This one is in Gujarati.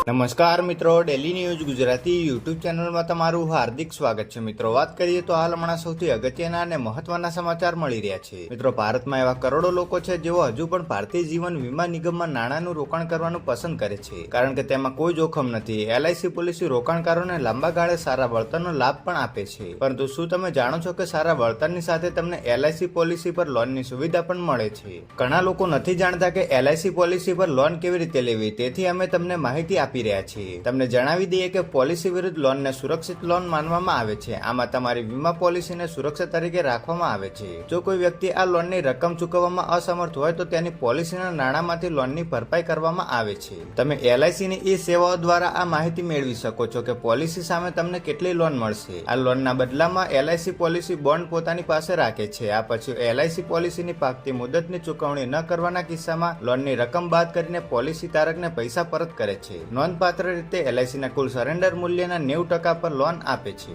નમસ્કાર મિત્રો, ડેલી ન્યૂઝ ગુજરાતી યુટ્યુબ ચેનલમાં તમારું હાર્દિક સ્વાગત છે. મિત્રો, વાત કરીએ તો હાલ હમણાં સૌથી અગત્યના અને મહત્વના સમાચાર મળી રહ્યા છે. મિત્રો, ભારતમાં એવા કરોડો લોકો છે જેઓ હજુ પણ ભારતીય જીવન વીમા નિગમમાં નાણાંનું રોકાણ કરવાનું પસંદ કરે છે, કારણ કે તેમાં કોઈ જોખમ નથી. LIC પોલિસી રોકાણકારોને લાંબા ગાળે સારા વળતરનો લાભ પણ આપે છે. પરંતુ શું તમે જાણો છો કે સારા વળતરની સાથે તમને LIC પોલિસી પર લોનની સુવિધા પણ મળે છે? ઘણા લોકો નથી જાણતા કે LIC પોલિસી પર લોન કેવી રીતે લેવી, તેથી અમે તમને માહિતી આપી રહ્યા છીએ. તમને જણાવી દઈએ કે પોલિસી વિરુદ્ધ લોનને સુરક્ષિત લોન માનવામાં આવે છે. આમાં તમારી વીમા પોલિસીને સુરક્ષા તરીકે રાખવામાં આવે છે. જો કોઈ વ્યક્તિ આ લોનની રકમ ચૂકવવામાં અસમર્થ હોય તો તેની પોલિસીના નાણાંમાંથી લોનની ભરપાઈ કરવામાં આવે છે. તમે LICની એ સેવાઓ દ્વારા આ માહિતી મેળવી શકો છો કે પોલિસી સામે તમને કેટલી લોન મળશે. આ લોનના બદલામાં LIC પોલિસી બોન્ડ પોતાની પાસે રાખે છે. આ પછી LIC પોલિસીની પાકતી મુદતની ચૂકવણી ન કરવાના કિસ્સામાં લોનની રકમ બાદ કરીને પોલિસી ધારકને પૈસા પરત કરે છે. નોંધપાત્ર રીતે LICના કુલ સરેન્ડર મૂલ્યના 90% પર લોન આપે છે.